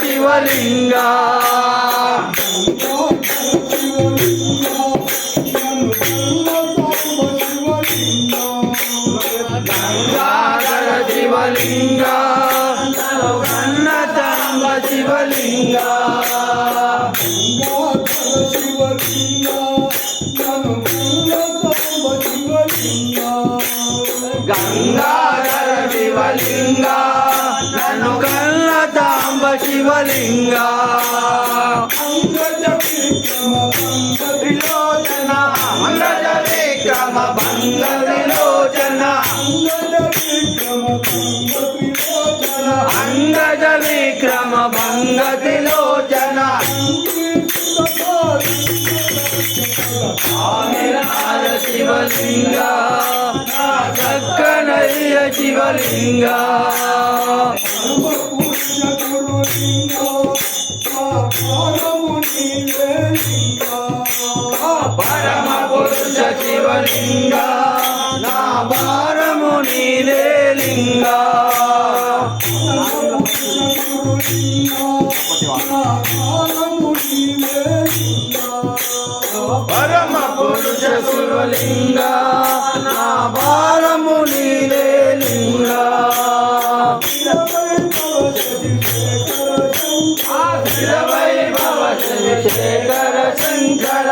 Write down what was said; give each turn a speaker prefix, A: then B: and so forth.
A: శివలింగ గంగాధర శివలింగ కన్నతాంబ శివలింగ గంగాధర శివలింగ నన్ను కన్నతాంబ శివలింగ విలోచన అంగజ విక్రమ భంగ విలోచన అంగజ విక్రమ భంగ విలోచన ఆమిరాల శివలింగ చక్కనయ్య శివలింగ పరమ పురుష శివలింగ నా భారము నీదే లింగ పరమ పురుష శివలింగ నా భారము నీదే లింగ వైభవ శేఖర శంకర